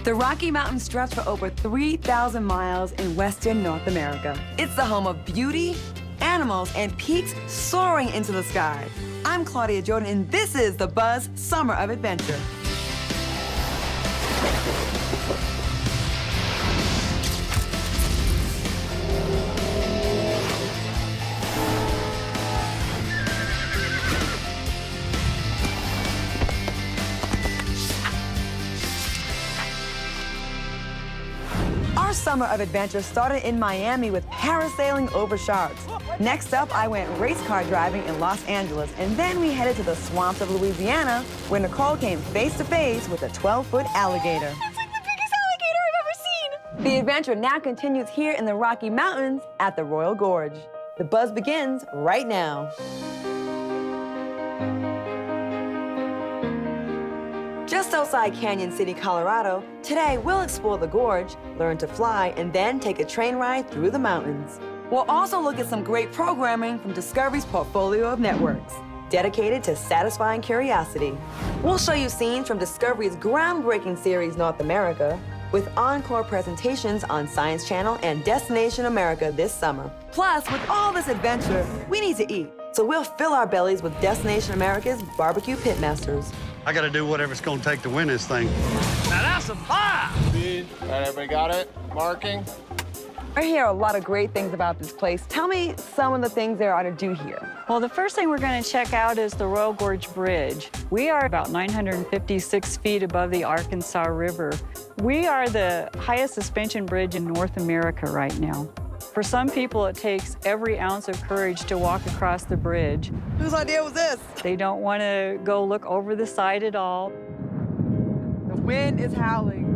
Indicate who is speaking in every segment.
Speaker 1: The Rocky Mountains stretch for over 3,000 miles in western North America. It's the home of beauty, animals, and peaks soaring into the sky. I'm Claudia Jordan, and this is the Buzz Summer of Adventure. Our summer of adventure started in Miami with parasailing over sharks. Next up, I went race car driving in Los Angeles, and then we headed to the swamps of Louisiana, where Nicole came face to face with a 12-foot alligator.
Speaker 2: It's like the biggest alligator I've ever seen!
Speaker 1: The adventure now continues here in the Rocky Mountains at the Royal Gorge. The buzz begins right now. Just outside Canyon City, Colorado, today we'll explore the gorge, learn to fly, and then take a train ride through the mountains. We'll also look at some great programming from Discovery's portfolio of networks, dedicated to satisfying curiosity. We'll show you scenes from Discovery's groundbreaking series North America, with encore presentations on Science Channel and Destination America this summer. Plus, with all this adventure, we need to eat, so we'll fill our bellies with Destination America's barbecue pitmasters.
Speaker 3: I gotta do whatever it's gonna take to win this thing.
Speaker 4: Now that's a fire!
Speaker 5: Speed. All right, everybody got it? Marking.
Speaker 1: I hear a lot of great things about this place. Tell me some of the things there are to do here.
Speaker 6: Well, the first thing we're going to check out is the Royal Gorge Bridge. We are about 956 feet above the Arkansas River. We are the highest suspension bridge in North America right now. For some people, it takes every ounce of courage to walk across the bridge.
Speaker 1: Whose idea was this?
Speaker 6: They don't want to go look over the side at all.
Speaker 1: The wind is howling.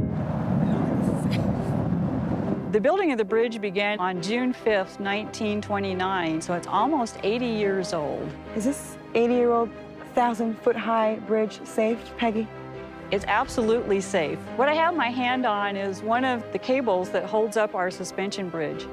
Speaker 6: The building of the bridge began on June 5th, 1929, so it's almost 80 years old.
Speaker 1: Is this 80-year-old, 1,000-foot-high bridge safe, Peggy?
Speaker 6: It's absolutely safe. What I have my hand on is one of the cables that holds up our suspension bridge.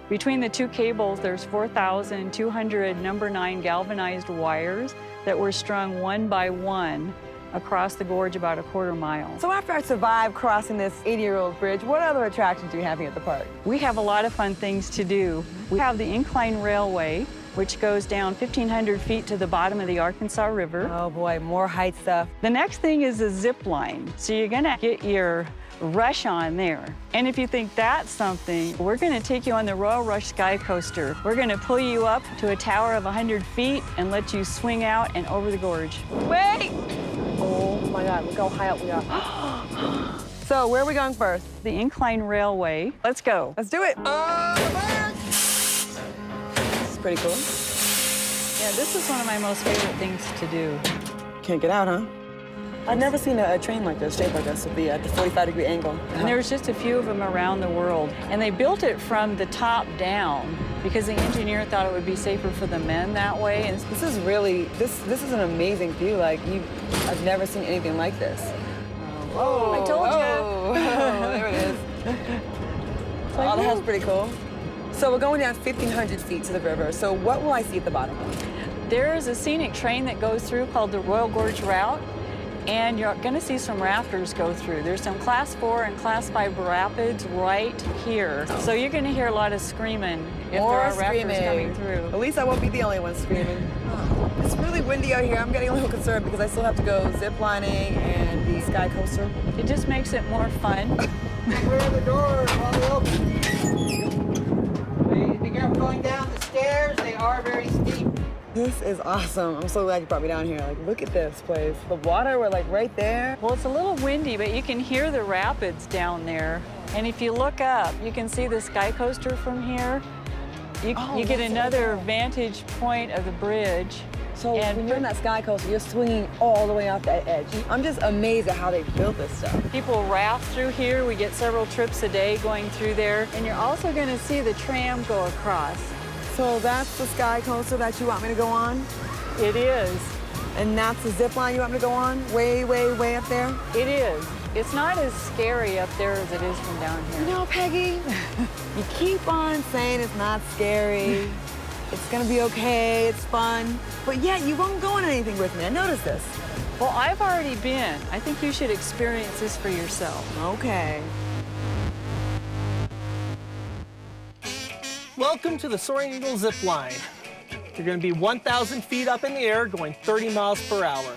Speaker 6: Between the two cables, there's 4,200 number 9 galvanized wires that were strung one by one across the gorge about a quarter mile.
Speaker 1: So after I survived crossing this 80-year-old bridge, what other attractions do you have here at the park?
Speaker 6: We have a lot of fun things to do. We have the incline railway, which goes down 1,500 feet to the bottom of the Arkansas River.
Speaker 1: Oh boy, more height stuff.
Speaker 6: The next thing is a zip line. So you're gonna get your rush on there. And if you think that's something, we're gonna take you on the Royal Rush Sky Coaster. We're gonna pull you up to a tower of 100 feet and let you swing out and over the gorge.
Speaker 1: Wait! Oh my God, look how high up we are. So where are we going first?
Speaker 6: The incline railway. Let's go.
Speaker 1: Let's do it. This is pretty cool.
Speaker 6: Yeah, this is one of my most favorite things to do.
Speaker 1: Can't get out, huh? I've never seen a train like this, shaped like this, at the 45-degree angle.
Speaker 6: And there's just a few of them around the world. And they built it from the top down because the engineer thought it would be safer for the men that way. And
Speaker 1: This is really, this is an amazing view. Like, I've never seen anything like this.
Speaker 6: Whoa, I told
Speaker 1: you. There it is. Oh, that's pretty cool. So we're going down 1,500 feet to the river. So what will I see at the bottom?
Speaker 6: There is a scenic train that goes through called the Royal Gorge Route. And you're gonna see some rafters go through. There's some Class 4 and Class 5 rapids right here. So you're gonna hear a lot of screaming if there are rafters coming through.
Speaker 1: At least I won't be the only one screaming. It's really windy out here. I'm getting a little concerned because I still have to go ziplining and the sky coaster.
Speaker 6: It just makes it more fun.
Speaker 4: Clear the doors while they open. Please be careful going down the stairs. They are very steep.
Speaker 1: This is awesome. I'm so glad you brought me down here. Like, look at this place. The water, we're like right there.
Speaker 6: Well, it's a little windy, but you can hear the rapids down there. And if you look up, you can see the sky coaster from here. You get another vantage point of the bridge.
Speaker 1: So when you're in that sky coaster, you're swinging all the way off that edge. I'm just amazed at how they built this stuff.
Speaker 6: People raft through here. We get several trips a day going through there. And you're also going to see the tram go across.
Speaker 1: So that's the sky coaster that you want me to go on?
Speaker 6: It is.
Speaker 1: And that's the zip line you want me to go on? Way, way, way up there?
Speaker 6: It is. It's not as scary up there as it is from down here.
Speaker 1: You know, Peggy, you keep on saying it's not scary. It's gonna be okay, it's fun. But yet you won't go on anything with me. I noticed this.
Speaker 6: Well, I've already been. I think you should experience this for yourself.
Speaker 1: Okay.
Speaker 7: Welcome to the Soaring Eagle Zip Line. You're going to be 1,000 feet up in the air going 30 miles per hour.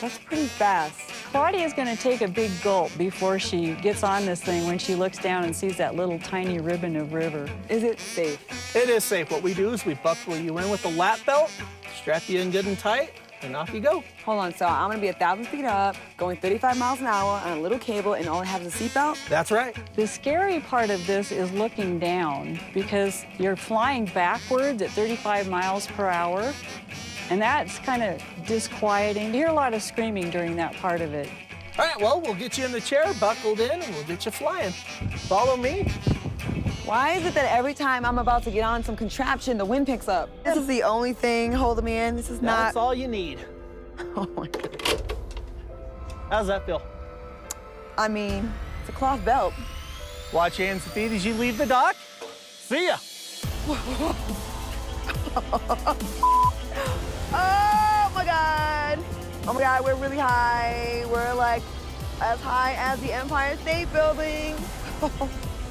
Speaker 1: That's pretty fast.
Speaker 6: Claudia's going to take a big gulp before she gets on this thing when she looks down and sees that little tiny ribbon of river.
Speaker 1: Is it safe?
Speaker 7: It is safe. What we do is we buckle you in with a lap belt, strap you in good and tight, and off you go.
Speaker 1: Hold on, so I'm gonna be 1,000 feet up, going 35 miles an hour on a little cable, and all I have is a seatbelt?
Speaker 7: That's right.
Speaker 6: The scary part of this is looking down because you're flying backwards at 35 miles per hour, and that's kind of disquieting. You hear a lot of screaming during that part of it.
Speaker 7: All right, well, we'll get you in the chair, buckled in, and we'll get you flying. Follow me.
Speaker 1: Why is it that every time I'm about to get on some contraption, the wind picks up? This is the only thing holding me in. This is not...
Speaker 7: That's all you need.
Speaker 1: Oh my God.
Speaker 7: How's that feel?
Speaker 1: I mean, it's a cloth belt.
Speaker 7: Watch your hands and feet as you leave the dock. See ya.
Speaker 1: Oh my God. Oh my God, we're really high. We're like as high as the Empire State Building.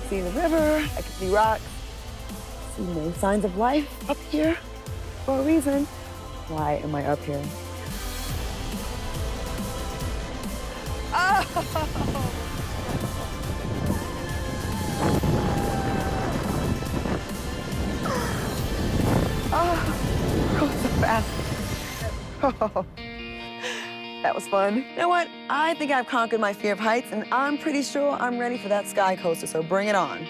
Speaker 1: See the river, I can see rocks. See no signs of life up here for a reason. Why am I up here? Oh! Oh, going so fast. Oh, that was fun. You know what? I think I've conquered my fear of heights, and I'm pretty sure I'm ready for that sky coaster, so bring it on.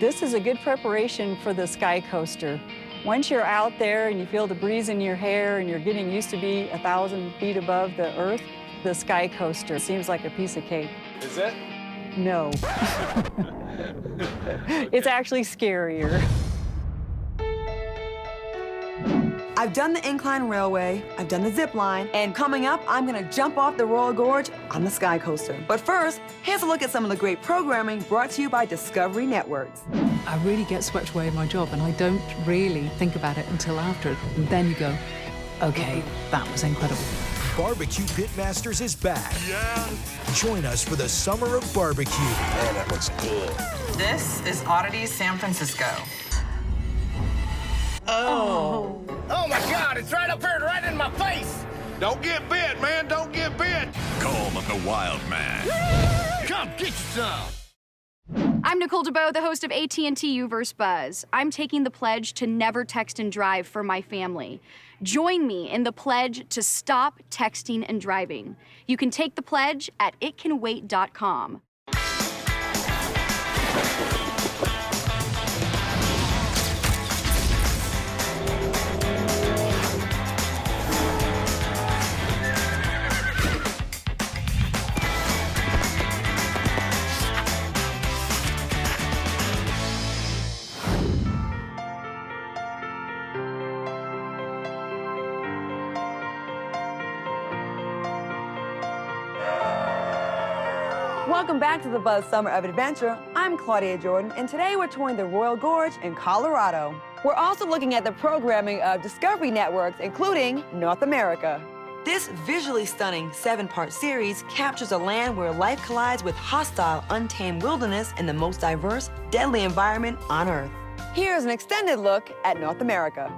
Speaker 6: This is a good preparation for the sky coaster. Once you're out there and you feel the breeze in your hair and you're getting used to be 1,000 feet above the earth, the sky coaster seems like a piece of cake.
Speaker 5: Is it?
Speaker 6: No. It's actually scarier.
Speaker 1: I've done the incline railway, I've done the zip line, and coming up, I'm gonna jump off the Royal Gorge on the sky coaster. But first, here's a look at some of the great programming brought to you by Discovery Networks.
Speaker 8: I really get swept away in my job, and I don't really think about it until after. And then you go, okay, that was incredible.
Speaker 9: Barbecue Pitmasters is back. Yeah. Join us for the Summer of Barbecue. Man, that looks good.
Speaker 10: This is Oddities San Francisco.
Speaker 5: Oh my God, it's right up here, right in my face.
Speaker 3: Don't get bit, man. Don't get bit.
Speaker 9: Call him the Wild Man.
Speaker 5: Come get you some.
Speaker 2: I'm Nicole DeBow, the host of AT&T U-verse Buzz. I'm taking the pledge to never text and drive for my family. Join me in the pledge to stop texting and driving. You can take the pledge at itcanwait.com.
Speaker 1: Welcome back to the Buzz Summer of Adventure. I'm Claudia Jordan, and today we're touring the Royal Gorge in Colorado. We're also looking at the programming of Discovery Networks, including North America. This visually stunning 7-part series captures a land where life collides with hostile, untamed wilderness in the most diverse, deadly environment on Earth. Here's an extended look at North America.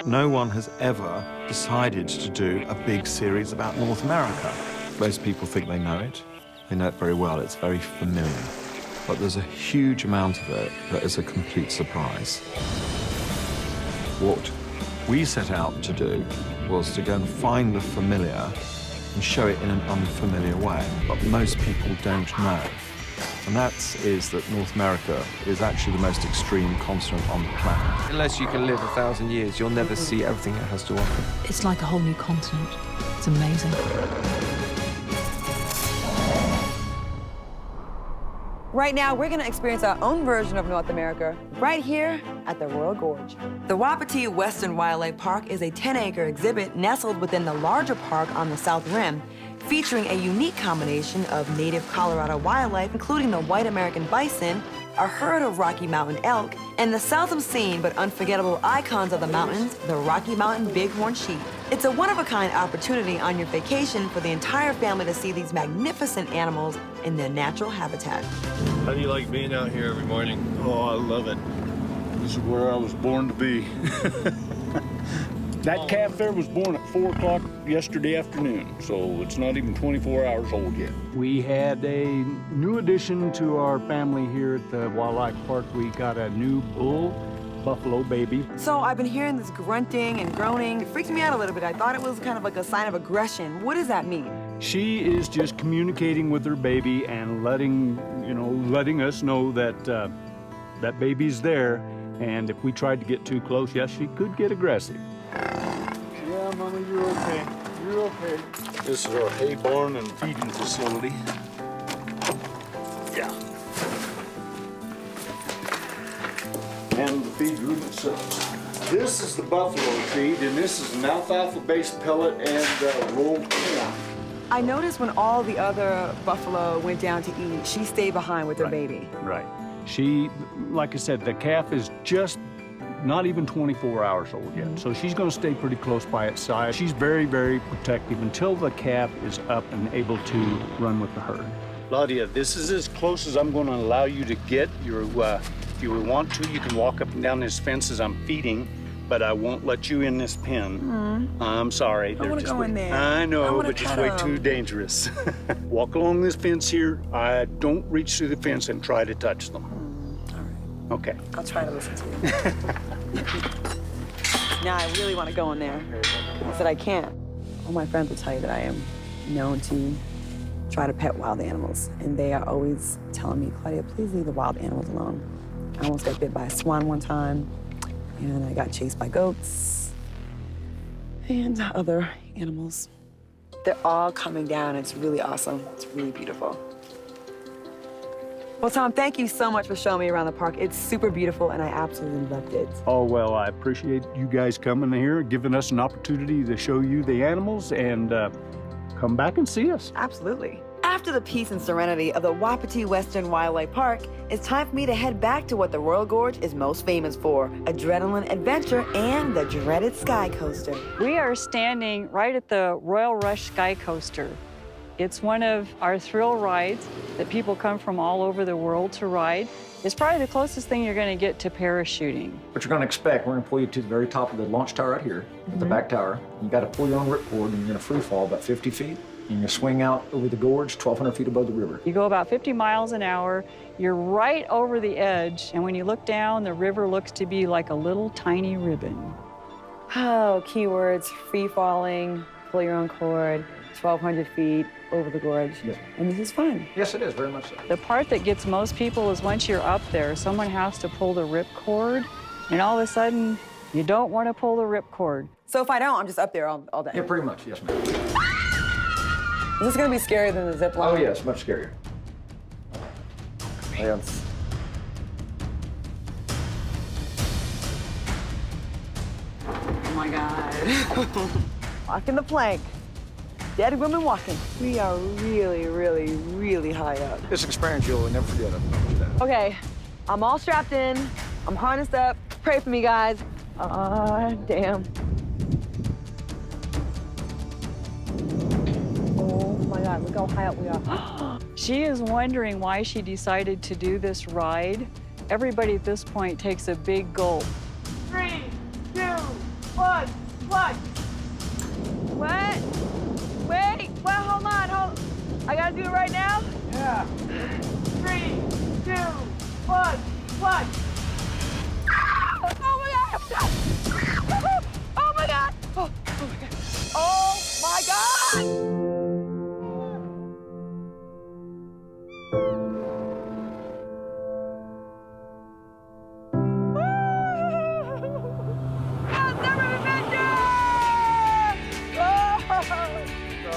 Speaker 11: No one has ever decided to do a big series about North America. Most people think they know it. They know it very well. It's very familiar. But there's a huge amount of it that is a complete surprise. What we set out to do was to go and find the familiar and show it in an unfamiliar way. But most people don't know. And that is that North America is actually the most extreme continent on the planet.
Speaker 12: Unless you can live 1,000 years, you'll never see everything it has to offer.
Speaker 8: It's like a whole new continent. It's amazing.
Speaker 1: Right now, we're gonna experience our own version of North America right here at the Royal Gorge. The Wapiti Western Wildlife Park is a 10-acre exhibit nestled within the larger park on the South Rim, featuring a unique combination of native Colorado wildlife, including the white American bison, a herd of Rocky Mountain elk, and the seldom seen but unforgettable icons of the mountains, the Rocky Mountain bighorn sheep. It's a one-of-a-kind opportunity on your vacation for the entire family to see these magnificent animals in their natural habitat.
Speaker 3: How do you like being out here every morning?
Speaker 13: Oh, I love it. This is where I was born to be. That calf there was born at 4 o'clock yesterday afternoon, so it's not even 24 hours old yet. We had a new addition to our family here at the Wildlife Park. We got a new bull buffalo baby.
Speaker 1: So I've been hearing this grunting and groaning. It freaked me out a little bit. I thought it was kind of like a sign of aggression. What does that mean?
Speaker 13: She is just communicating with her baby and letting us know that that baby's there. And if we tried to get too close, yes, she could get aggressive. Yeah, Mama, you're okay. You're okay. This is our hay barn and feeding facility. Yeah. And the feed room itself. This is the buffalo feed, and this is an alfalfa-based pellet and rolled corn.
Speaker 1: I noticed when all the other buffalo went down to eat, she stayed behind with her baby.
Speaker 13: Right. She, like I said, the calf is just not even 24 hours old yet, so she's going to stay pretty close by its side. She's very, very protective until the calf is up and able to run with the herd. Claudia, this is as close as I'm going to allow you to get. If you want to, you can walk up and down this fence as I'm feeding, but I won't let you in this pen. I'm sorry.
Speaker 1: I want to go in there.
Speaker 13: I know, but it's way too dangerous. Walk along this fence here. Don't reach through the fence and try to touch them.
Speaker 1: All right.
Speaker 13: Okay.
Speaker 1: I'll try to listen to you. Now I really want to go in there. I said I can't. All my friends will tell you that I am known to try to pet wild animals, and they are always telling me, Claudia, please leave the wild animals alone. I almost got bit by a swan one time, and I got chased by goats and other animals. They're all coming down. It's really awesome. It's really beautiful. Well, Tom, thank you so much for showing me around the park. It's super beautiful, and I absolutely loved it.
Speaker 13: Oh, well, I appreciate you guys coming here, giving us an opportunity to show you the animals, and come back and see us.
Speaker 1: Absolutely. After the peace and serenity of the Wapiti Western Wildlife Park, it's time for me to head back to what the Royal Gorge is most famous for, adrenaline adventure and the dreaded Sky Coaster.
Speaker 6: We are standing right at the Royal Rush Sky Coaster. It's one of our thrill rides that people come from all over the world to ride. It's probably the closest thing you're going to get to parachuting.
Speaker 14: What you're going to expect, we're going to pull you to the very top of the launch tower right here, at the back tower. You got to pull your own ripcord, and you're going to free fall about 50 feet. You're going to swing out over the gorge, 1,200 feet above the river.
Speaker 6: You go about 50 miles an hour. You're right over the edge, and when you look down, the river looks to be like a little tiny ribbon.
Speaker 1: Oh, keywords, free falling, pull your own cord, 1,200 feet over the gorge.
Speaker 14: Yes.
Speaker 1: And this is fun.
Speaker 14: Yes, it is, very much so.
Speaker 6: The part that gets most people is once you're up there, someone has to pull the rip cord, and all of a sudden, you don't want to pull the rip cord.
Speaker 1: So if I don't, I'm just up there all day?
Speaker 14: Yeah, pretty much, yes, ma'am.
Speaker 1: Is this going to be scarier than the zip line?
Speaker 14: Oh, yes, much scarier. Yes.
Speaker 1: Oh my God. Walking the plank. Dead women walking. We are really, really, really high up.
Speaker 14: This experience you'll never forget.
Speaker 1: Okay, I'm all strapped in. I'm harnessed up. Pray for me, guys. Damn. Oh my God, look how high up we are.
Speaker 6: She is wondering why she decided to do this ride. Everybody at this point takes a big gulp.
Speaker 1: 3, 2, 1, plunge. What? Wait, well, hold on. I gotta do it right now? Yeah. 3, 2, 1, plunge. Oh my God! Oh my God! Oh my God! Oh my God!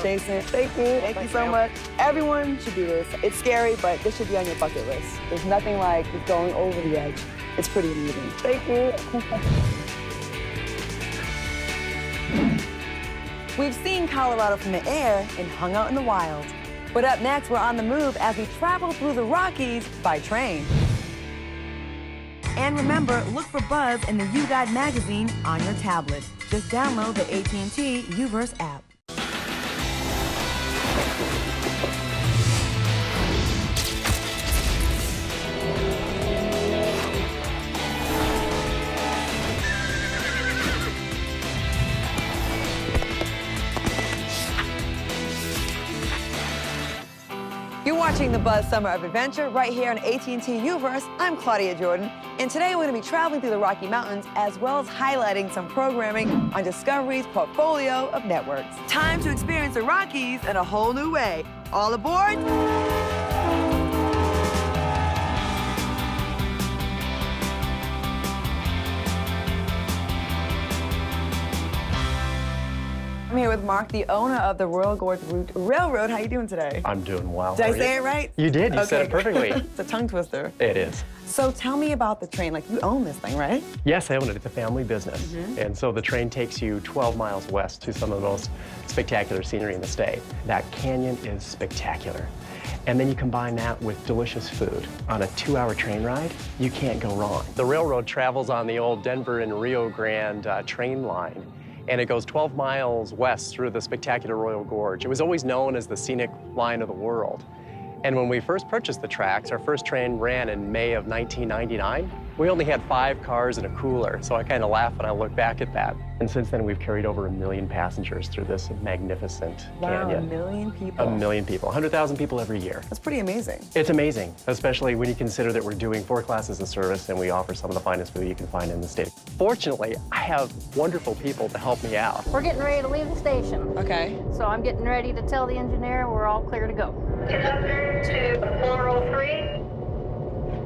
Speaker 1: Jason, thank you. Thank you so much. Everyone should do this. It's scary, but this should be on your bucket list. There's nothing like just going over the edge. It's pretty amazing. Thank you. We've seen Colorado from the air and hung out in the wild. But up next, we're on the move as we travel through the Rockies by train. And remember, look for Buzz in the U-Guide magazine on your tablet. Just download the AT&T U-verse app. You're watching the Buzz Summer of Adventure right here on AT&T U-verse. I'm Claudia Jordan, and today we're going to be traveling through the Rocky Mountains as well as highlighting some programming on Discovery's portfolio of networks. Time to experience the Rockies in a whole new way. All aboard! I'm here with Mark, the owner of the Royal Gorge Route Railroad. How you doing today?
Speaker 15: I'm doing well.
Speaker 1: Did I say it right?
Speaker 15: You did. You said it perfectly.
Speaker 1: It's a tongue twister.
Speaker 15: It is.
Speaker 1: So tell me about the train. Like, you own this thing, right?
Speaker 15: Yes, I own it. It's a family business. And so the train takes you 12 miles west to some of the most spectacular scenery in the state. That canyon is spectacular. And then you combine that with delicious food. On a 2-hour train ride, you can't go wrong. The railroad travels on the old Denver and Rio Grande train line, and it goes 12 miles west through the spectacular Royal Gorge. It was always known as the scenic line of the world. And when we first purchased the tracks, our first train ran in May of 1999. We only had 5 cars and a cooler, so I kind of laugh when I look back at that. And since then, we've carried over 1 million passengers through this magnificent canyon.
Speaker 1: Wow, 1 million people.
Speaker 15: 1 million people, 100,000 people every year.
Speaker 1: That's pretty amazing.
Speaker 15: It's amazing, especially when you consider that we're doing 4 classes of service and we offer some of the finest food you can find in the state. Fortunately, I have wonderful people to help me out.
Speaker 16: We're getting ready to leave the station.
Speaker 1: Okay.
Speaker 16: So I'm getting ready to tell the engineer we're all clear to go. Conductor to 403.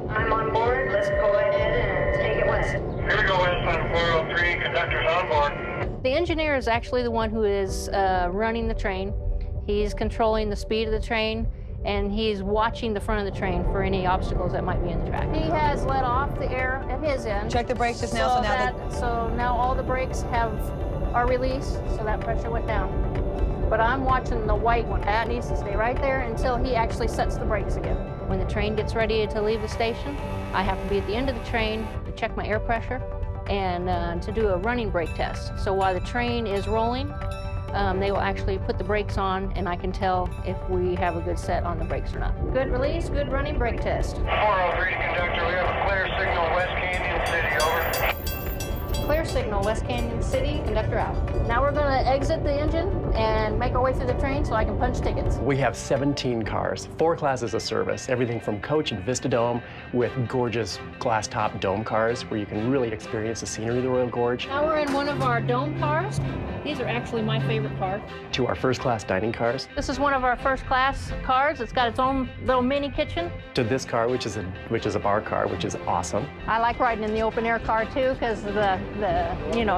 Speaker 16: I'm on board. Let's go ahead and take it west.
Speaker 5: Here we go, west on 403. Conductor's on board.
Speaker 16: The engineer is actually the one who is running the train. He's controlling the speed of the train, and he's watching the front of the train for any obstacles that might be in the track. He has let off the air at his end.
Speaker 1: Check the brakes just now,
Speaker 16: so now all the brakes are released, so that pressure went down. But I'm watching the white one. That needs to stay right there until he actually sets the brakes again. When the train gets ready to leave the station, I have to be at the end of the train to check my air pressure and to do a running brake test. So while the train is rolling, they will actually put the brakes on, and I can tell if we have a good set on the brakes or not. Good release, good running brake test.
Speaker 5: 403 conductor, we have a clear signal West Canyon City, over.
Speaker 16: Clear signal, West Canyon City, conductor out. Now we're going to exit the engine and make our way through the train so I can punch tickets.
Speaker 15: We have 17 cars, 4 classes of service, everything from coach and Vista Dome with gorgeous glass top dome cars where you can really experience the scenery of the Royal Gorge.
Speaker 16: Now we're in one of our dome cars. These are actually my favorite car.
Speaker 15: To our first class dining cars.
Speaker 16: This is one of our first class cars. It's got its own little mini kitchen.
Speaker 15: To this car, which is a bar car, which is awesome.
Speaker 16: I like riding in the open air car too, because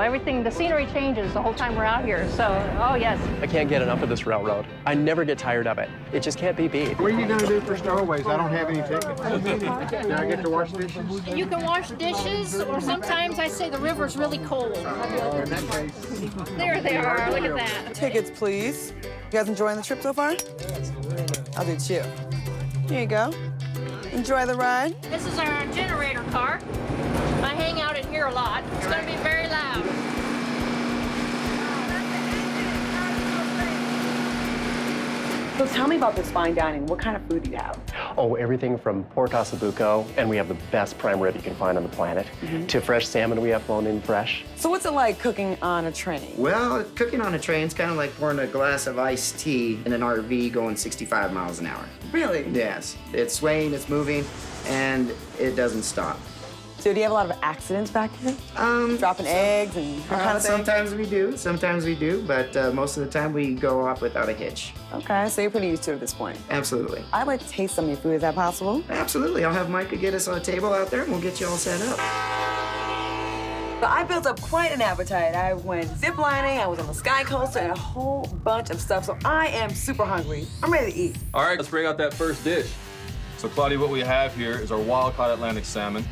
Speaker 16: everything, the scenery changes the whole time we're out here. So, oh yes.
Speaker 15: I can't get enough of this railroad. I never get tired of it. It just can't be beat.
Speaker 17: What are you gonna do for stowaways? I don't have any tickets. Can I get to wash dishes?
Speaker 16: You can wash dishes, or sometimes I say the river's really cold. There they are, look at that.
Speaker 1: Tickets, please. You guys enjoying the trip so far? I'll do 2. Here you go. Enjoy the ride.
Speaker 16: This is our generator car. I hang out in here a lot. It's gonna be very loud.
Speaker 1: So tell me about this fine dining. What kind of food do you have?
Speaker 15: Oh, everything from pork ossobuco, and we have the best prime rib you can find on the planet, to fresh salmon we have flown in fresh.
Speaker 1: So what's it like cooking on a train?
Speaker 4: Well, cooking on a train is kind of like pouring a glass of iced tea in an RV going 65 miles an hour.
Speaker 1: Really?
Speaker 4: Yes. It's swaying, it's moving, and it doesn't stop.
Speaker 1: So do you have a lot of accidents back here? Dropping eggs and that kind of thing?
Speaker 4: Sometimes we do, but most of the time we go off without a hitch.
Speaker 1: Okay, so you're pretty used to it at this point.
Speaker 4: Absolutely.
Speaker 1: I'd like to taste some of your food. Is that possible?
Speaker 4: Absolutely. I'll have Micah get us on a table out there and we'll get you all set up.
Speaker 1: So I built up quite an appetite. I went ziplining, I was on the sky coaster, and a whole bunch of stuff. So I am super hungry. I'm ready to eat.
Speaker 3: All right, let's bring out that first dish. So Claudia, what we have here is our wild-caught Atlantic salmon,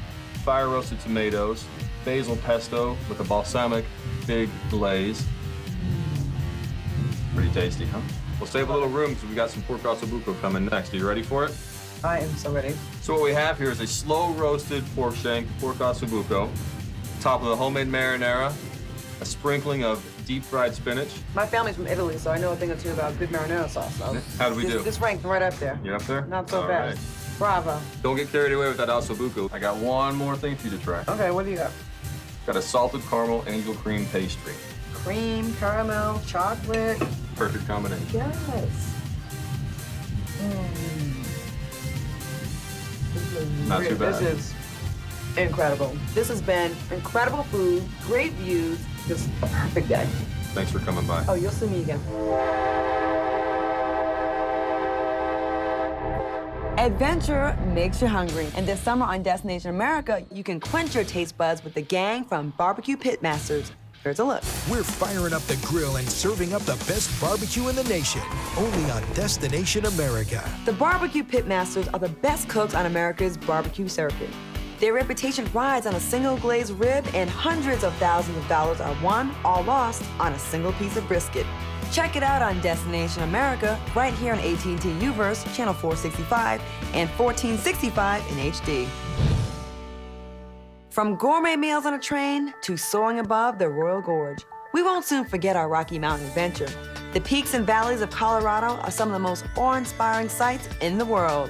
Speaker 3: fire-roasted tomatoes, basil pesto with a balsamic fig glaze. Pretty tasty, huh? We'll save a little room because we got some pork ossobuco coming next. Are you ready for it?
Speaker 1: I am so ready.
Speaker 3: So what we have here is a slow-roasted pork shank, pork ossobuco, top of the homemade marinara, a sprinkling of deep-fried spinach.
Speaker 1: My family's from Italy, so I know a thing or two about good marinara sauce. So
Speaker 3: How do we do?
Speaker 1: This ranked right up there.
Speaker 3: You're up there?
Speaker 1: Not so
Speaker 3: All
Speaker 1: bad.
Speaker 3: right.
Speaker 1: Bravo.
Speaker 3: Don't get carried away with that ossobuco. I got one more thing for you to try.
Speaker 1: Okay, what do you got?
Speaker 3: Got a salted caramel angel cream pastry.
Speaker 1: Cream, caramel, chocolate.
Speaker 3: Perfect combination.
Speaker 1: Yes.
Speaker 3: Not too bad.
Speaker 1: This is incredible. This has been incredible food, great views, just a perfect day.
Speaker 3: Thanks for coming by.
Speaker 1: Oh, you'll see me again. Adventure makes you hungry, and this summer on Destination America, you can quench your taste buds with the gang from Barbecue Pitmasters. Here's a look.
Speaker 9: We're firing up the grill and serving up the best barbecue in the nation, only on Destination America.
Speaker 1: The Barbecue Pitmasters are the best cooks on America's barbecue circuit. Their reputation rides on a single glazed rib, and hundreds of thousands of dollars are won or lost on a single piece of brisket. Check it out on Destination America, right here on AT&T UVerse, channel 465 and 1465 in HD. From gourmet meals on a train to soaring above the Royal Gorge, we won't soon forget our Rocky Mountain adventure. The peaks and valleys of Colorado are some of the most awe-inspiring sights in the world.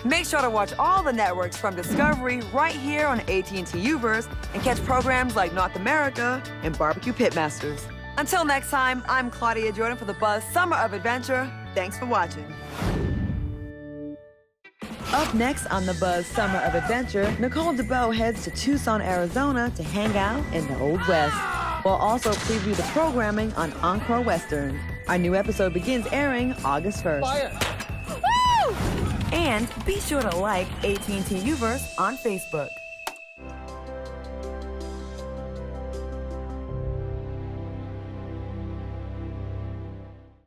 Speaker 1: Make sure to watch all the networks from Discovery right here on AT&T UVerse and catch programs like North America and Barbecue Pitmasters. Until next time, I'm Claudia Jordan for the Buzz Summer of Adventure. Thanks for watching. Up next on the Buzz Summer of Adventure, Nicole DeBow heads to Tucson, Arizona to hang out in the Old West. We'll also preview the programming on Encore Western. Our new episode begins airing August 1st. Woo! And be sure to like AT&T UVerse on Facebook.